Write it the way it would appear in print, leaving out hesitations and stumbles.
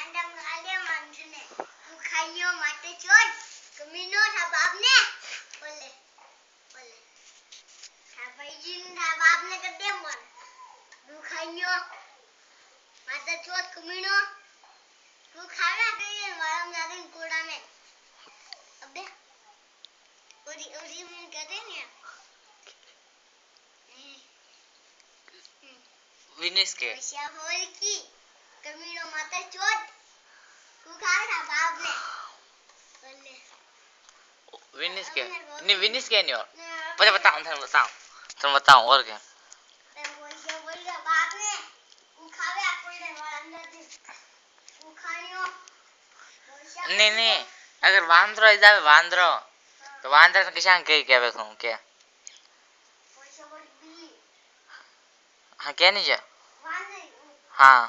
ગાંડા ગાલે માનજને તું ખાઈયો માટે ચોર કમીનો થા બાપને બોલે બોલે થા ભાઈજીન થા બાપને કદે મન તું ખાઈયો માટે ચોર કમીનો તું ખાવા ગઈ વાળમ નાદિન કોડા में अबे ओरी में कहते हैं ना विनेश के पैसा होल की कमीनो माता चोट तू खाना बाप ने बोले विनेश के नहीं विनेश के नहीं हो पता बताऊं और क्या पैसा बोल गया बाप ने तू खावे अपन ने वाला अंदर तू खानियो नहीं अगर वांद्रो जावे वांद्रो तो वांद्रा ने किसान कही कहवे कहूं क्या पैसा बोल बिल्ली हाँ क्या नहीं जा वांद्रे हाँ